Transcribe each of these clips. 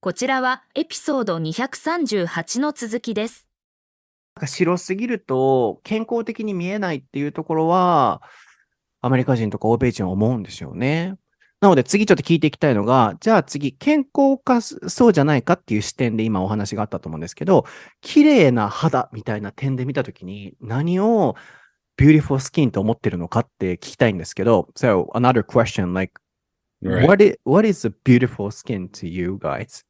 こちらはエピソード238の続きです。白すぎると健康的に見えないっていうところは、アメリカ人とか欧米人は思うんですよね。なので次ちょっと聞いていきたいのが、じゃあ次、健康かそうじゃないかっていう視点で今お話があったと思うんですけど、綺麗な肌みたいな点で見たときに何を beautiful skin と思ってるのかって聞きたいんですけど、So another question, like, Right. what is a beautiful skin to you guys?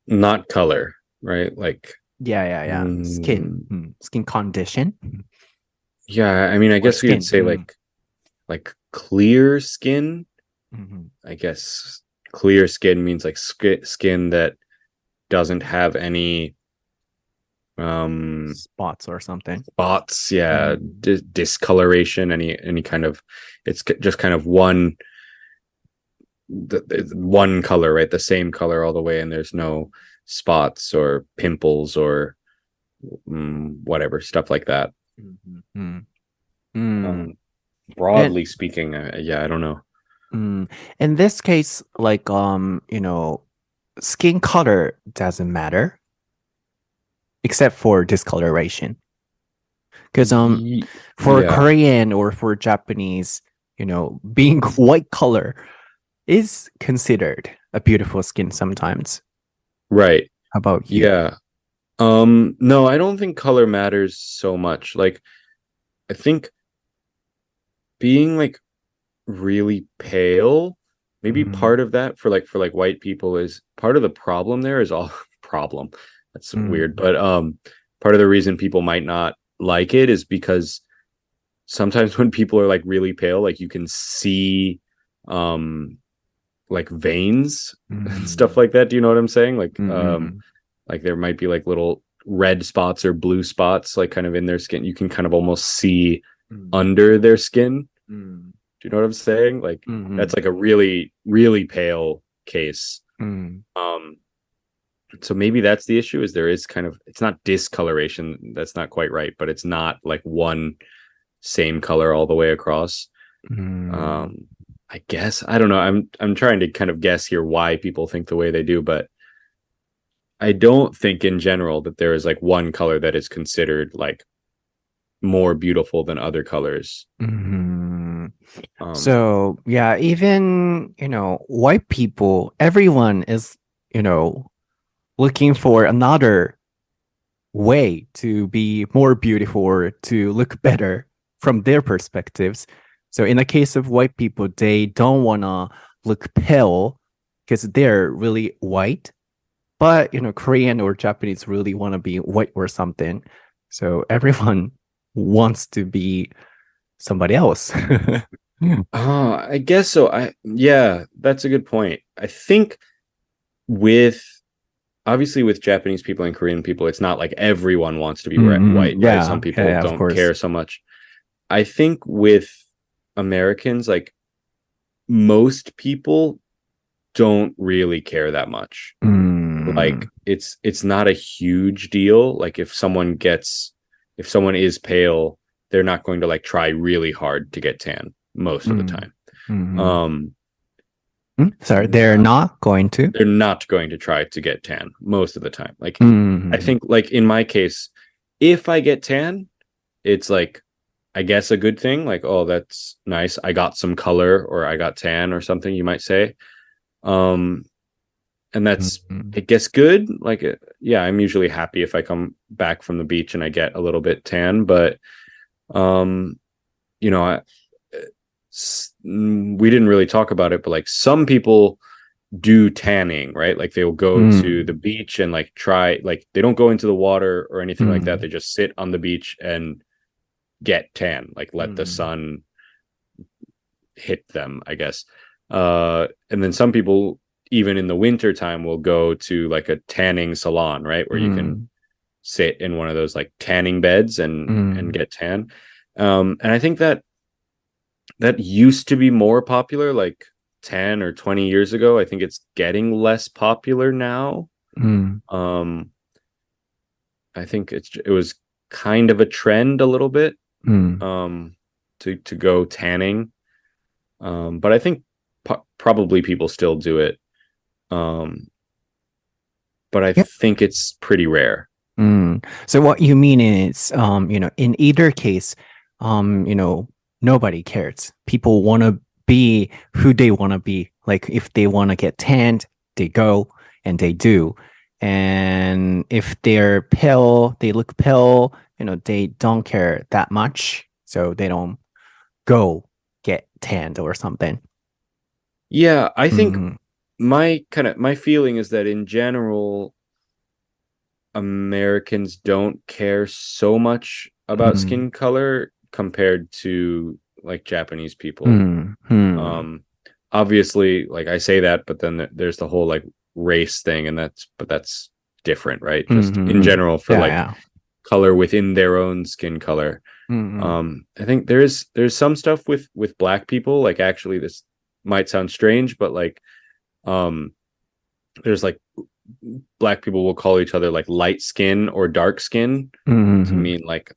Not color, right? Like, Yeah. Skin condition. yeah, I mean, I Or guess we would skin. say like clear skin. I guess clear skin means like skin that doesn't have any Spots or something. spots, yeah, discoloration, any kind of, it's just kind of one color, right? The same color all the way, and there's no spots or pimples or whatever stuff like that. Broadly speaking, yeah, I don't know. In this case, like skin color doesn't matter except for discoloration. Because for Korean or for Japanese, being white color is considered a beautiful skin sometimes. Right. How about you? Yeah. No, I don't think color matters so much. Like, I think being like really pale, maybe part of that for white people is part of the problem there is all problem. That's weird. But part of the reason people might not like it is because sometimes when people are like really pale, like you can see like veins and stuff like that. Do you know what I'm saying? Like like there might be like little red spots or blue spots like kind of in their skin. You can kind of almost see under their skin. Do you know what I'm saying? Like that's like a really, really pale case. So maybe that's the issue, is there is kind of, it's not discoloration, that's not quite right, but it's not like one same color all the way across. I guess, I don't know, I'm trying to kind of guess here why people think the way they do, but I don't think in general that there is like one color that is considered like more beautiful than other colors. So yeah, even white people, everyone is looking for another way to be more beautiful or to look better from their perspectives. So in the case of white people, they don't want to look pale because they're really white. But, Korean or Japanese really want to be white or something. So everyone wants to be somebody else. I guess so. Yeah, that's a good point. I think obviously with Japanese people and Korean people, it's not like everyone wants to be white, yeah, right? Some people don't course. care so much. I think with Americans, like most people don't really care that much. Like it's not a huge deal. Like if someone is pale, they're not going to like try really hard to get tan most of the time. Sorry, they're not going to? They're not going to try to get tan most of the time. Like I think like in my case, if I get tan, it's like, I guess a good thing. Like, oh, that's nice. I got some color, or I got tan or something, you might say. And that's, I guess, good. Like, yeah, I'm usually happy if I come back from the beach and I get a little bit tan, but, we didn't really talk about it, but like some people do tanning, right? Like they'll go to the beach and like try, like they don't go into the water or anything like that. They just sit on the beach and get tan, like let the sun hit them, I guess. And then some people, even in the winter time, will go to like a tanning salon, right? Where you can sit in one of those like tanning beds and get tan. And I think that used to be more popular like 10 or 20 years ago. I think it's getting less popular now. I think it was kind of a trend a little bit to go tanning. But I think probably people still do it. Um, but I Yep. think it's pretty rare. So what you mean is, in either case, nobody cares. People want to be who they want to be. Like if they want to get tanned, they go and they do. And if they're pale, they look pale, they don't care that much. So they don't go get tanned or something. Yeah, I think my feeling is that in general, Americans don't care so much about skin color compared to like Japanese people. Obviously, like I say that, but then there's the whole like race thing, and that's different, right? Just in general for color within their own skin color. I think there's some stuff with black people. Like actually, this might sound strange, but like there's like black people will call each other like light skin or dark skin to mean like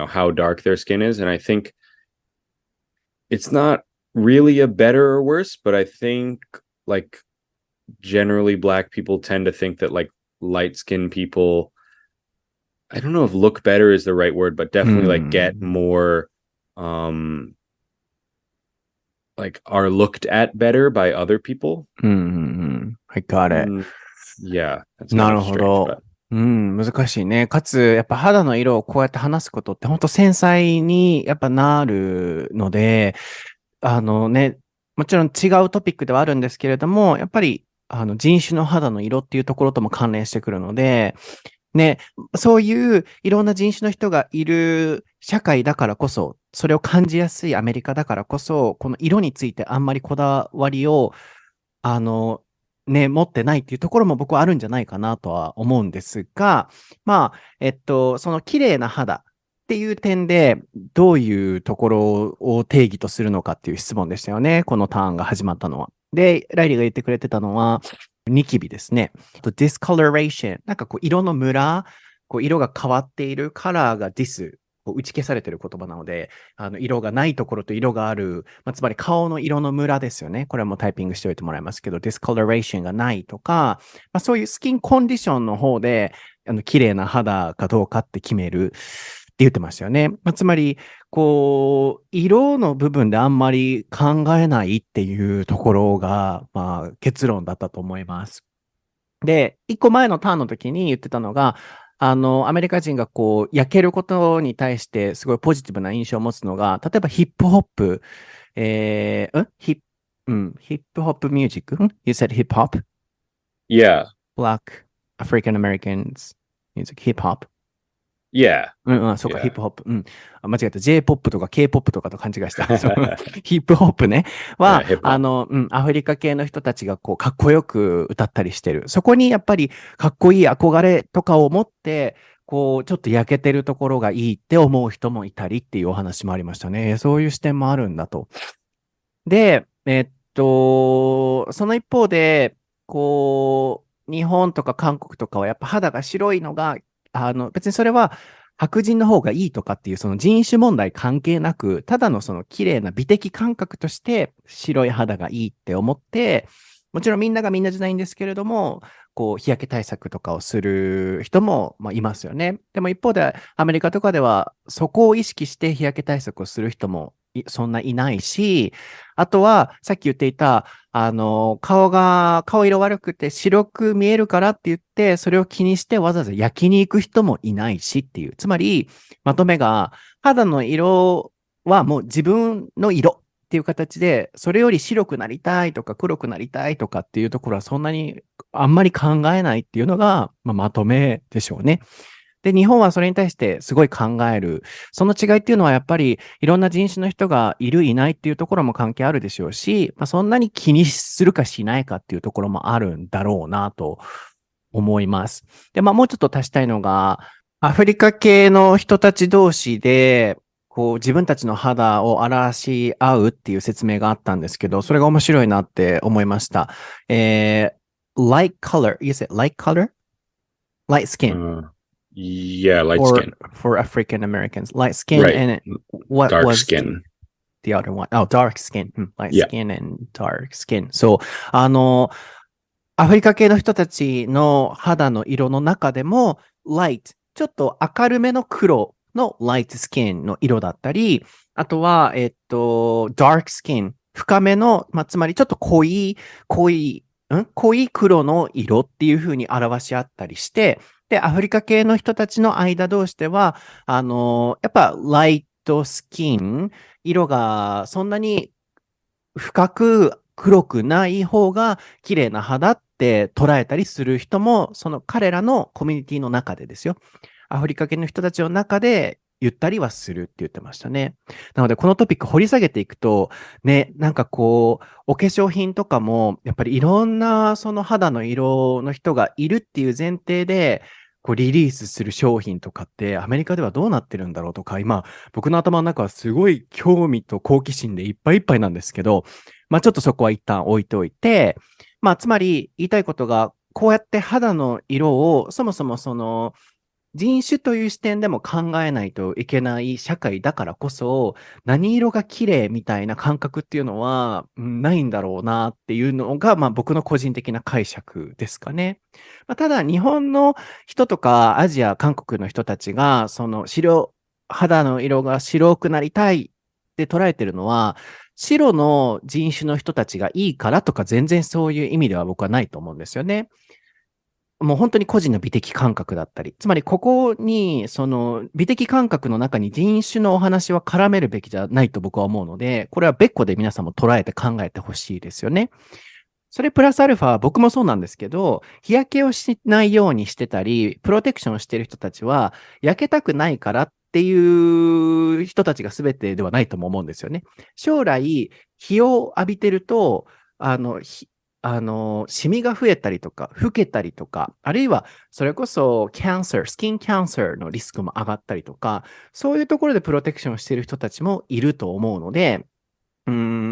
how dark their skin is, and I think it's not really a better or worse, but I think like generally black people tend to think that like light skinned people, I don't know if look better is the right word, but definitely like get more like are looked at better by other people. I got it. Yeah. なるほど。難しいね。かつ、やっぱ肌の色をこうやって話すことって本当繊細にやっぱなるので、もちろん違うトピックではあるんですけれども、やっぱり人種の肌の色っていうところとも関連してくるので、ね、そういういろんな人種の人がいる社会だからこそ、それを感じやすいアメリカだからこそ、この色についてあんまりこだわりを、持ってないっていうところも僕はあるんじゃないかなとは思うんですが、まあ、その綺麗な肌っていう点で、どういうところを定義とするのかっていう質問でしたよね。このターンが始まったのは。で、ライリーが言ってくれてたのは、ニキビですね。discoloration。なんかこう、色のムラ、こう色が変わっているカラーが dis。打ち消されている言葉なので、色がないところと色がある、つまり顔の色のムラですよね。これはもうタイピングしておいてもらいますけど、discoloration がないとか、そういうスキンコンディションの方で、綺麗な肌かどうかって決めるって言ってましたよね。つまり、こう、色の部分であんまり考えないっていうところが、結論だったと思います。で、一個前のターンの時に言ってたのが、アメリカ人がこう、焼けることに対してすごいポジティブな印象を持つのが、例えばヒップホップ、ヒップホップミュージック ?You said hip hop? Yeah. Black African Americans music, hip hop? Yeah. そうか、ヒップホップ。間違えた。J-POP とか K-POP とかと勘違いした。ヒップホップね。は、アフリカ系の人たちがこう、かっこよく歌ったりしてる。そこにやっぱり、かっこいい憧れとかを持って、こう、ちょっと焼けてるところがいいって思う人もいたりっていうお話もありましたね。そういう視点もあるんだと。で、その一方で、こう、日本とか韓国とかはやっぱ肌が白いのが、別にそれは白人の方がいいとかっていうその人種問題関係なく、ただのその綺麗な美的感覚として白い肌がいいって思って、もちろんみんながみんなじゃないんですけれども、こう日焼け対策とかをする人もいますよね。でも一方でアメリカとかではそこを意識して日焼け対策をする人もそんないないし、あとはさっき言っていた顔色悪くて白く見えるからって言って、それを気にしてわざわざ焼きに行く人もいないしっていう。つまり、まとめが、肌の色はもう自分の色っていう形で、それより白くなりたいとか黒くなりたいとかっていうところはそんなにあんまり考えないっていうのが、まとめでしょうね。で、日本はそれに対してすごい考える。その違いっていうのはやっぱりいろんな人種の人がいるいないっていうところも関係あるでしょうし、そんなに気にするかしないかっていうところもあるんだろうなと思います。で、もうちょっと足したいのが、アフリカ系の人たち同士で、こう自分たちの肌を表し合うっていう説明があったんですけど、それが面白いなって思いました。light color. You said light color? Light skin.Yeah, light skin. For African Americans. Light skin right. and what dark was skin. The other one? Oh, dark skin. Light Yeah. skin and dark skin. So, アフリカ系の人たちの肌の色の中でも、light、ちょっと明るめの黒の light skin の色だったり、あとは、dark skin、深めの、つまりちょっと濃い黒の色っていう風に表し合ったりして、で、アフリカ系の人たちの間同士では、やっぱライトスキン、色がそんなに深く黒くない方が綺麗な肌って捉えたりする人も、その彼らのコミュニティの中でですよ。アフリカ系の人たちの中で言ったりはするって言ってましたね。なので、このトピック掘り下げていくと、ね、なんかこう、お化粧品とかも、やっぱりいろんなその肌の色の人がいるっていう前提で、こうリリースする商品とかってアメリカではどうなってるんだろうとか、今、僕の頭の中はすごい興味と好奇心でいっぱいいっぱいなんですけど、ちょっとそこは一旦置いておいて、つまり言いたいことが、こうやって肌の色を、そもそもその、人種という視点でも考えないといけない社会だからこそ、何色が綺麗みたいな感覚っていうのは、ないんだろうなっていうのが、僕の個人的な解釈ですかね。ただ、日本の人とか、アジア、韓国の人たちが、その肌の色が白くなりたいって捉えてるのは、白の人種の人たちがいいからとか、全然そういう意味では僕はないと思うんですよね。もう本当に個人の美的感覚だったり、つまりここに、その美的感覚の中に人種のお話は絡めるべきじゃないと僕は思うので、これは別個で皆さんも捉えて考えてほしいですよね。それプラスアルファ、僕もそうなんですけど、日焼けをしないようにしてたり、プロテクションをしている人たちは、焼けたくないからっていう人たちが全てではないとも思うんですよね。将来、日を浴びてると、シミが増えたりとか、老けたりとか、あるいは、それこそ、スキンキャンサーのリスクも上がったりとか、そういうところでプロテクションしている人たちもいると思うので、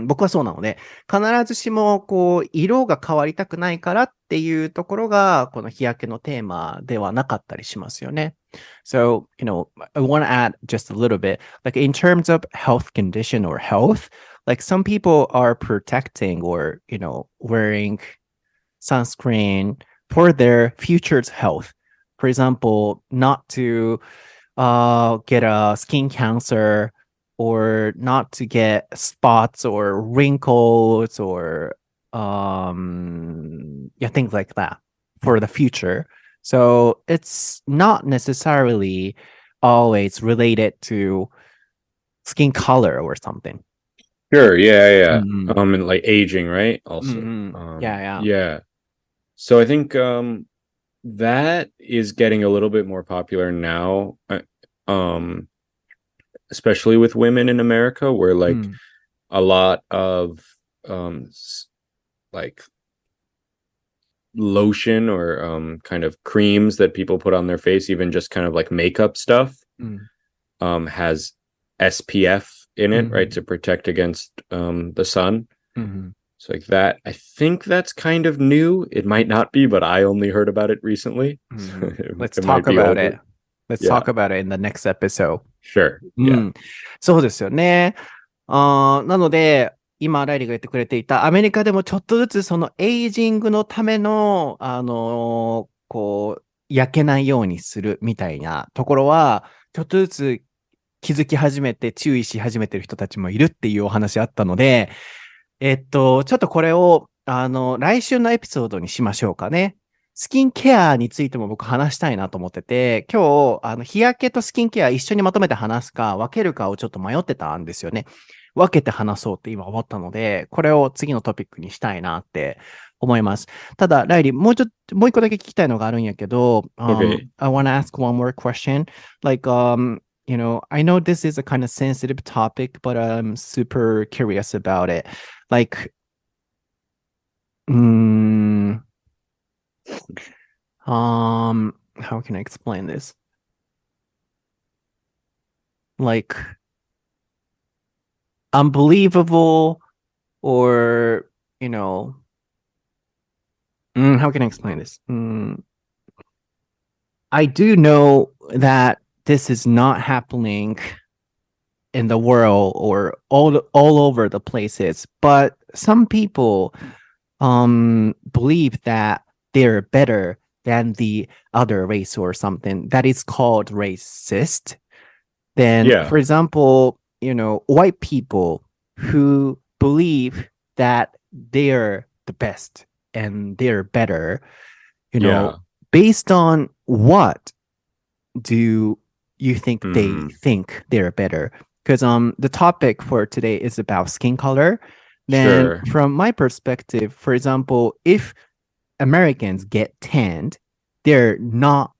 僕はそうなので、必ずしも、色が変わりたくないからっていうところが、この日焼けのテーマではなかったりしますよね。So, I want to add just a little bit, like in terms of health condition or health, like some people are protecting or, wearing sunscreen for their future's health. For example, not to get a skin cancer or not to get spots or wrinkles or things like that for the future. So it's not necessarily always related to skin color or something. Sure, yeah. Mhm. And like aging, right? Also. Yeah. So I think that is getting a little bit more popular now. Especially with women in America, where like a lot of like lotion or kind of creams that people put on their face, even just kind of like makeup stuff, has SPF in it, right, to protect against the sun. So like that, I think that's kind of new. It might not be, but I only heard about it recently. Let's talk about it. Let's talk about it in the next episode. Sure. Yeah. そうですよね。なので、今、ライリーが言ってくれていた、アメリカでもちょっとずつそのエイジングのための、焼けないようにするみたいなところは、ちょっとずつ気づき始めて注意し始めてる人たちもいるっていうお話あったので、ちょっとこれを、来週のエピソードにしましょうかね。スキンケアについても僕話したいなと思ってて、今日、日焼けとスキンケア一緒にまとめて話すか、分けるかをちょっと迷ってたんですよね。分けて話そうって今思ったので、これを次のトピックにしたいなって思います。ただ、ライリー、もう一個だけ聞きたいのがあるんやけど、Okay. I want to ask one more question. Like, I know this is a kind of sensitive topic, but I'm super curious about it. Like, how can I explain this? Like, unbelievable or, how can I explain this? I do know that this is not happening in the world or all over the places, but some people believe that they're better than the other race or something, that is called racist. Then, Yeah. for example, white people who believe that they're the best and they're better, Yeah. based on what do you think they think they're better? Because the topic for today is about skin color. Then Sure. from my perspective, for example, if Americans get tanned, they're not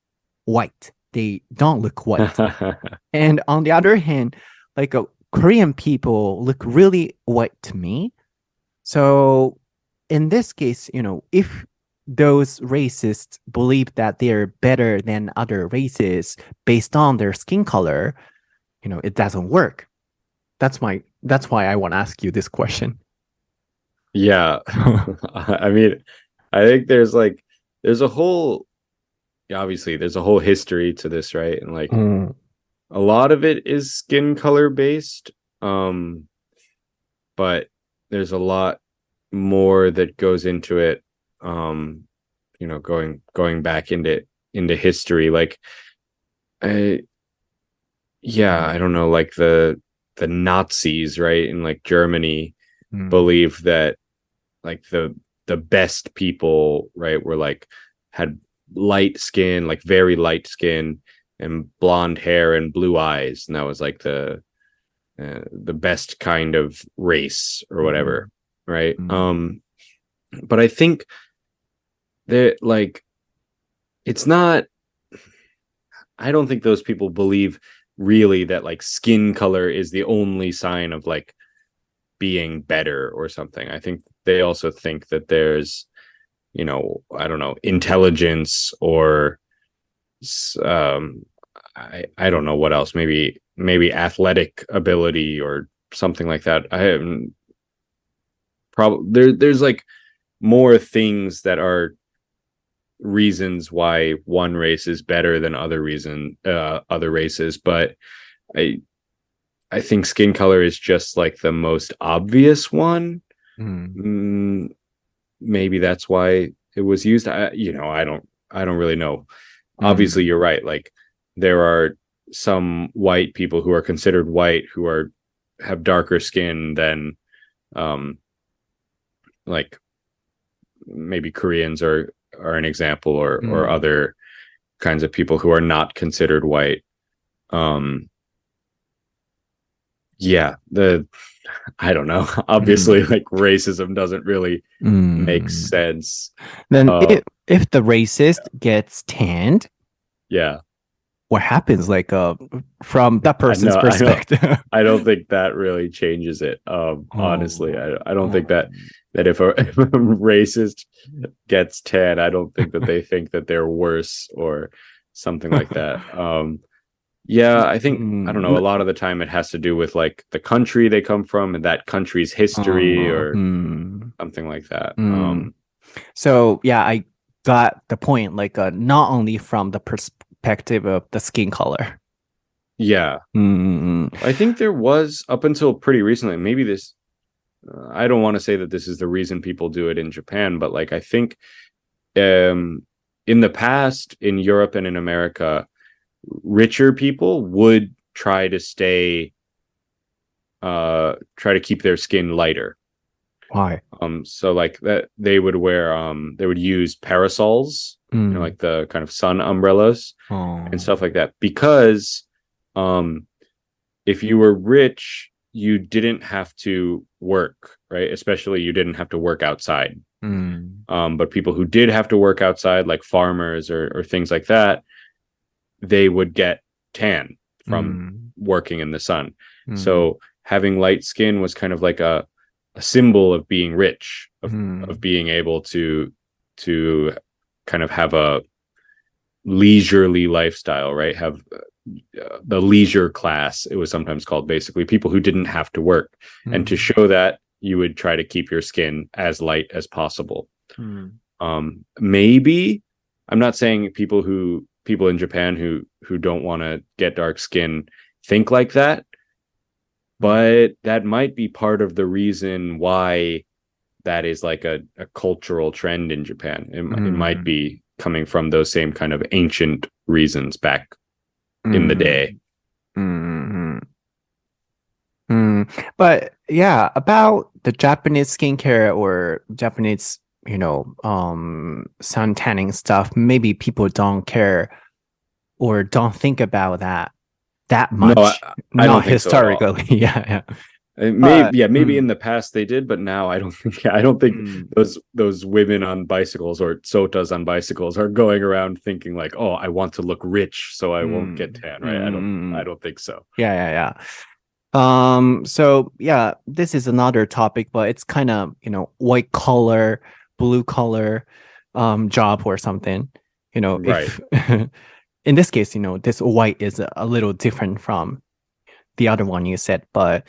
white. They don't look white. And on the other hand, like Korean people look really white to me. So in this case, if those racists believe that they're better than other races based on their skin color, it doesn't work. That's why I want to ask you this question. Yeah. I mean, I think there's a whole history to this, right? And like a lot of it is skin color based. But there's a lot more that goes into it. Going back into history, like I don't know, like the Nazis, right, in like Germany believed that like the best people, right, were like had light skin, like very light skin and blonde hair and blue eyes, and that was like the best kind of race or whatever, right? But I think that like it's not, I don't think those people believe really that like skin color is the only sign of like being better or something. I think they also think that there's, I don't know, intelligence or I don't know what else, maybe athletic ability or something like that. I haven't there's like more things that are reasons why one race is better than other races, but I think skin color is just like the most obvious one. Maybe that's why it was used. I don't really know. Obviously you're right, like there are some white people who are considered white who have darker skin than like maybe Koreans are an example, or other kinds of people who are not considered white. I don't know. Obviously, like racism doesn't really make sense. Then if the racist gets tanned, what happens? Like from that person's perspective, I don't think that really changes it. Honestly, I don't think that if a racist gets tan, I don't think that they think that they're worse or something like that. I think I don't know. A lot of the time, it has to do with like the country they come from and that country's history or something like that. So I got the point. Like not only from the perspective of the skin color. I think there was, up until pretty recently, maybe this, I don't want to say that this is the reason people do it in Japan, but like I think in the past in Europe and in America, richer people would try to keep their skin lighter. Why? So like that they would use parasols, like the kind of sun umbrellas and stuff like that, because if you were rich, you didn't have to work, right? Especially you didn't have to work outside. But people who did have to work outside, like farmers or things like that, they would get tan from working in the sun. So having light skin was kind of like a symbol of being rich, of being able to kind of have a leisurely lifestyle, right? Have the leisure class, it was sometimes called, basically people who didn't have to work. And to show that, you would try to keep your skin as light as possible. Maybe, I'm not saying people in Japan who don't want to get dark skin think like that, but that might be part of the reason why that is like a cultural trend in Japan. It might be coming from those same kind of ancient reasons back in the day. But yeah, about the Japanese skincare or Japanese, sun tanning stuff, maybe people don't care or don't think about that much. No, I don't think historically. So yeah. Maybe in the past they did, but now I don't think those women on bicycles or sotas on bicycles are going around thinking like, oh, I want to look rich so I won't get tan, right? I don't think so. Yeah. So yeah, this is another topic, but it's kind of, white collar, blue collar job or something. Right. If in this case, this white is a little different from the other one you said, but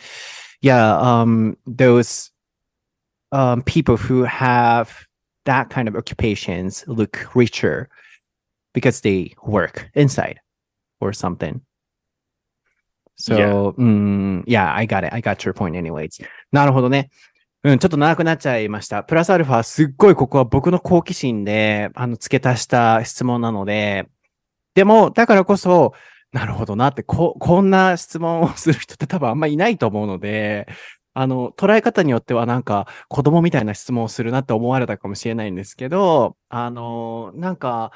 yeah, those people who have that kind of occupations look richer because they work inside or something. So, yeah, I got it. I got your point anyways. なるほどね。ちょっと長くなっちゃいました。プラスアルファ、すっごいここは僕の好奇心で、付け足した質問なので、でも、だからこそ、なるほどなって、こんな質問をする人って多分あんまいないと思うので、捉え方によってはなんか子供みたいな質問をするなって思われたかもしれないんですけど、なんか、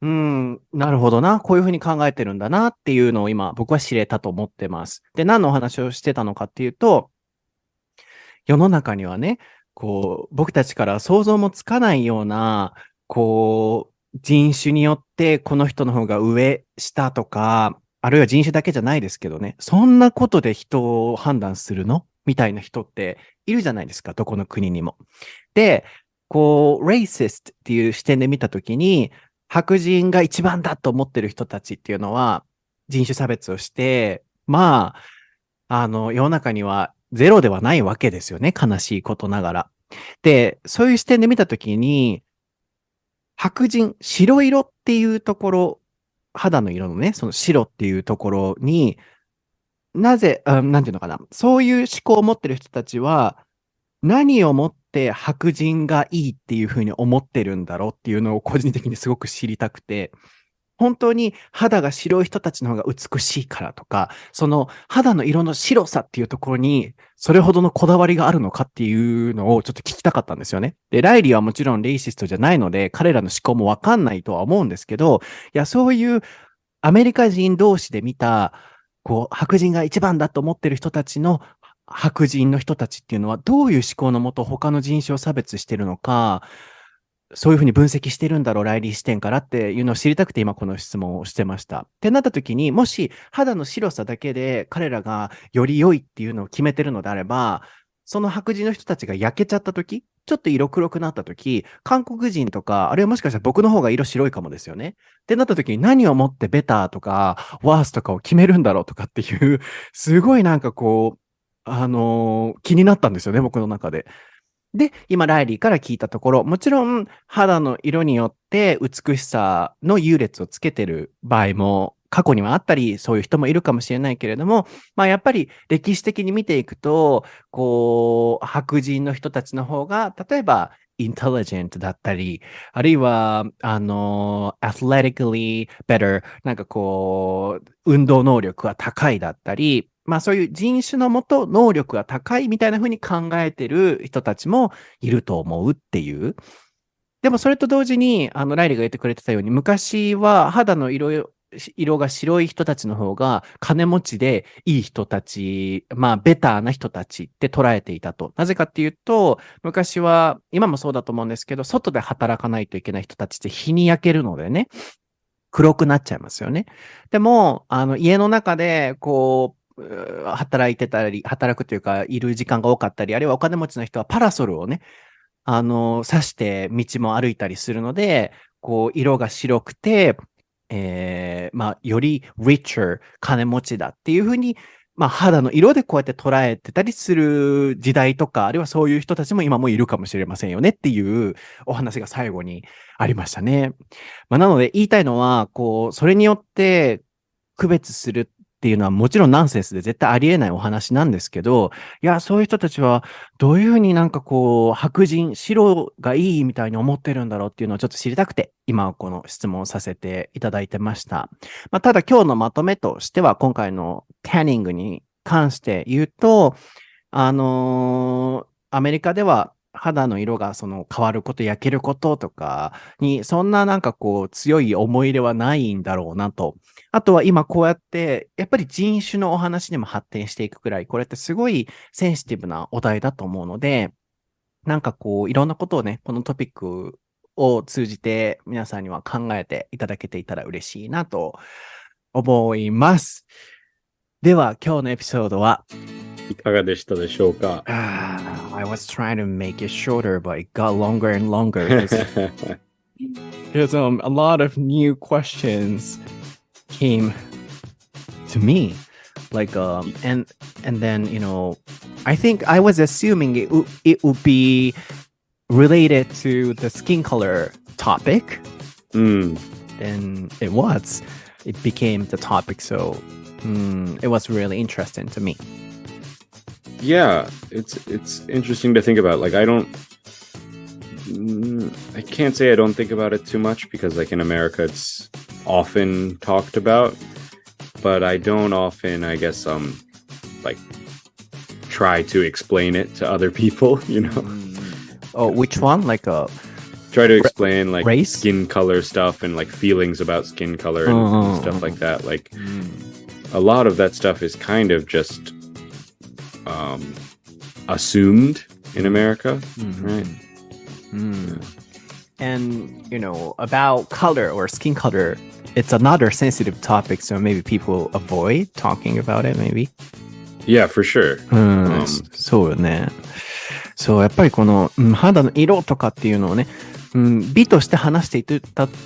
なるほどな。こういうふうに考えてるんだなっていうのを今僕は知れたと思ってます。で、何のお話をしてたのかっていうと、世の中にはね、僕たちから想像もつかないような、人種によってこの人の方が上、下とか、あるいは人種だけじゃないですけどね、そんなことで人を判断するのみたいな人っているじゃないですか、どこの国にも。で、racist っていう視点で見たときに、白人が一番だと思ってる人たちっていうのは人種差別をして、世の中にはゼロではないわけですよね。悲しいことながら。で、そういう視点で見たときに、白人、白色っていうところ、肌の色のね、その白っていうところに、なぜ、なんていうのかな。そういう思考を持ってる人たちは、何をもって白人がいいっていうふうに思ってるんだろうっていうのを個人的にすごく知りたくて、本当に肌が白い人たちの方が美しいからとか、その肌の色の白さっていうところにそれほどのこだわりがあるのかっていうのをちょっと聞きたかったんですよね。で、ライリーはもちろんレイシストじゃないので、彼らの思考もわかんないとは思うんですけど、いや、そういうアメリカ人同士で見た、白人が一番だと思ってる人たちの白人の人たちっていうのはどういう思考のもと他の人種を差別してるのか、そういうふうに分析してるんだろう、ライリー視点からっていうのを知りたくて今この質問をしてました。ってなった時に、もし肌の白さだけで彼らがより良いっていうのを決めてるのであれば、その白人の人たちが焼けちゃった時、ちょっと色黒くなった時、韓国人とか、あるいはもしかしたら僕の方が色白いかもですよね。ってなった時に何をもってベターとか、ワースとかを決めるんだろうとかっていう、すごいなんか気になったんですよね、僕の中で。で、今、ライリーから聞いたところ、もちろん、肌の色によって美しさの優劣をつけてる場合も過去にはあったり、そういう人もいるかもしれないけれども、やっぱり歴史的に見ていくと、白人の人たちの方が、例えば、intelligent だったり、あるいは、athletically better、なんか運動能力が高いだったり、そういう人種のもと能力が高いみたいな風に考えてる人たちもいると思うっていう。でもそれと同時に、ライリーが言ってくれてたように、昔は肌の色が白い人たちの方が金持ちでいい人たち、ベターな人たちって捉えていたと。なぜかっていうと、昔は、今もそうだと思うんですけど、外で働かないといけない人たちって日に焼けるのでね、黒くなっちゃいますよね。でも、家の中で、働くというか、いる時間が多かったり、あるいはお金持ちの人はパラソルをね、刺して道も歩いたりするので、色が白くて、より richer 金持ちだっていうふうに、肌の色でこうやって捉えてたりする時代とか、あるいはそういう人たちも今もいるかもしれませんよねっていうお話が最後にありましたね。なので言いたいのは、それによって区別するっていうのはもちろんナンセンスで絶対ありえないお話なんですけど、いや、そういう人たちはどういうふうになんかこう、白人、白がいいみたいに思ってるんだろうっていうのをちょっと知りたくて、今はこの質問をさせていただいてました。ただ今日のまとめとしては、今回のタンニングに関して言うと、アメリカでは肌の色がその変わること、焼けることとかに、そんななんかこう強い思い入れはないんだろうなと。あとは今こうやって、やっぱり人種のお話にも発展していくくらい、これってすごいセンシティブなお題だと思うので、なんかこういろんなことをね、このトピックを通じて皆さんには考えていただけていたら嬉しいなと思います。では今日のエピソードはいかがでしたでしょうか？ I was trying to make it shorter, but it got longer and longer. Because a lot of new questions came to me. Like, and then, you know, I think I was assuming it would be related to the skin color topic. And it was. It became the topic, so it was really interesting to me. Yeah, it's interesting to think about. Like, I can't say I don't think about it too much because, like, in America, it's often talked about, but I don't often, I guess, like, try to explain it to other people, you know? Oh, which one? Like try to explain, like, race? Skin color stuff and, like, feelings about skin color and stuff like that. Like, a lot of that stuff is kind of just assumed in America, right? And, you know, about color or skin color, it's another sensitive topic, so maybe people avoid talking about it, maybe? Yeah, for sure. そうよね。そう、やっぱりこの、肌の色とかっていうのをね、美として話してい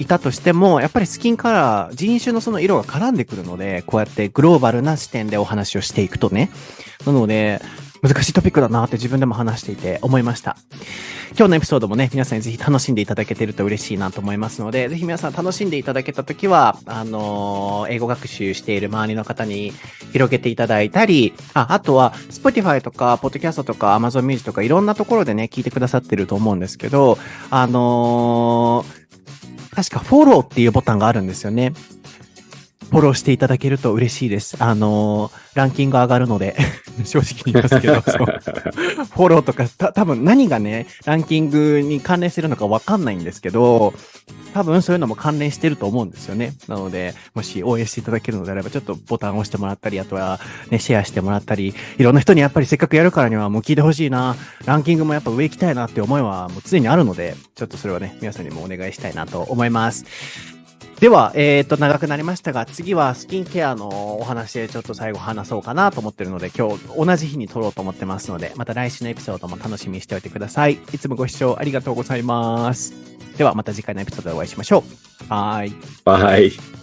たとしても、やっぱりスキンカラー、人種のその色が絡んでくるので、こうやってグローバルな視点でお話をしていくとね。なので、難しいトピックだなって自分でも話していて思いました。今日のエピソードもね、皆さんにぜひ楽しんでいただけていると嬉しいなと思いますので、ぜひ皆さん楽しんでいただけたときは、英語学習している周りの方に広げていただいたり、あとは、Spotify とか、Podcast とか、Amazon Music とか、いろんなところでね、聞いてくださってると思うんですけど、確かフォローっていうボタンがあるんですよね。フォローしていただけると嬉しいです。ランキング上がるので、正直に言いますけど、そうフォローとか、多分何がね、ランキングに関連してるのかわかんないんですけど、多分そういうのも関連してると思うんですよね。なので、もし応援していただけるのであれば、ちょっとボタンを押してもらったり、あとはね、シェアしてもらったり、いろんな人にやっぱりせっかくやるからにはもう聞いてほしいな、ランキングもやっぱ上行きたいなって思いはもう常にあるので、ちょっとそれはね、皆さんにもお願いしたいなと思います。では、長くなりましたが、次はスキンケアのお話でちょっと最後話そうかなと思ってるので、今日同じ日に撮ろうと思ってますので、また来週のエピソードも楽しみにしておいてください。いつもご視聴ありがとうございます。では、また次回のエピソードでお会いしましょう。バイ。Bye.